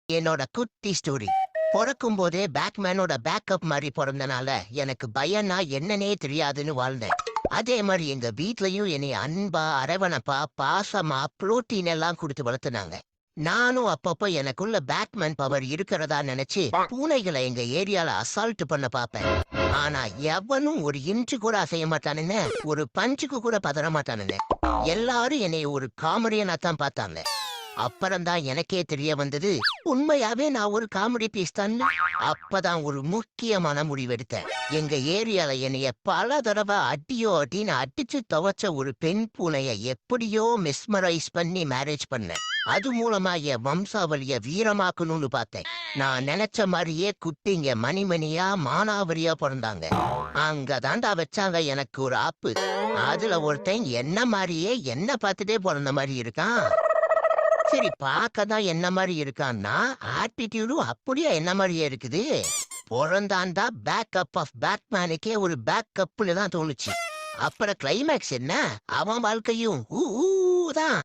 என்னோட குட்டி ஸ்டோரி. பொறக்கும் போதே பேட்மேனோட பேக்கப் மாதிரி பிறந்தனால எனக்கு பயம்னா என்னன்னே தெரியாதுன்னு வாழ்ந்தேன். அதே மாதிரி எங்க வீட்லயும் என்னை அன்பா, அரவணைப்பா, பாசமா, புரோட்டீன் எல்லாம் கொடுத்து வளர்த்துனாங்க. நானும் அப்பப்போ எனக்குள்ள பேட்மேன் பவர் இருக்கிறதா நினைச்சு பூனைகளை எங்க ஏரியால அசால்ட் பண்ண பாப்பேன். ஆனா எவனும் ஒரு இன்ச்சு கூட அசைய மாட்டானுங்க, ஒரு பஞ்சுக்கு கூட பதற மாட்டானுங்க. எல்லாரும் என்னை ஒரு காமெடியனா தான் பார்த்தாங்க. அப்புறம்தான் எனக்கே தெரிய வந்தது, உண்மையாவே நான் ஒரு காமெடி பீஸ் தான். அப்பதான் ஒரு முக்கியமான முடிவெடுத்தேன். எங்க ஏரியால என்னைய பல தடவை அடியோ அடின்னு அடிச்சு துவைச்ச ஒரு பெண் பூனைய எப்படியோ மெஸ்மரைஸ் பண்ணி மேரேஜ் பண்ணேன். அது மூலமா என் வம்சாவளிய வீரமாக்கணும்னு பார்த்தேன். நான் நினைச்ச மாதிரியே குட்டிங்க மணிமணியா மானாவரியா பிறந்தாங்க. அங்கதான்டா வச்சாங்க எனக்கு ஒரு ஆப்பு. அதுல ஒருத்தன் என்ன மாதிரியே என்ன பார்த்துட்டே பிறந்த மாதிரி இருக்கான். சரி, பார்க்கதான் என்ன மாதிரி இருக்கான்னா ஆட்டிடியூடும் அப்படியே என்ன மாதிரியே இருக்குது. பிறந்தாண்டா பேக்கப் ஆஃப் பேட்மேனுக்கே ஒரு பேக்கப்னு தான் தோணுச்சு. அப்புறம் கிளைமேக்ஸ் என்ன, அவன் வாழ்க்கையும் ஊ ஊ தான்.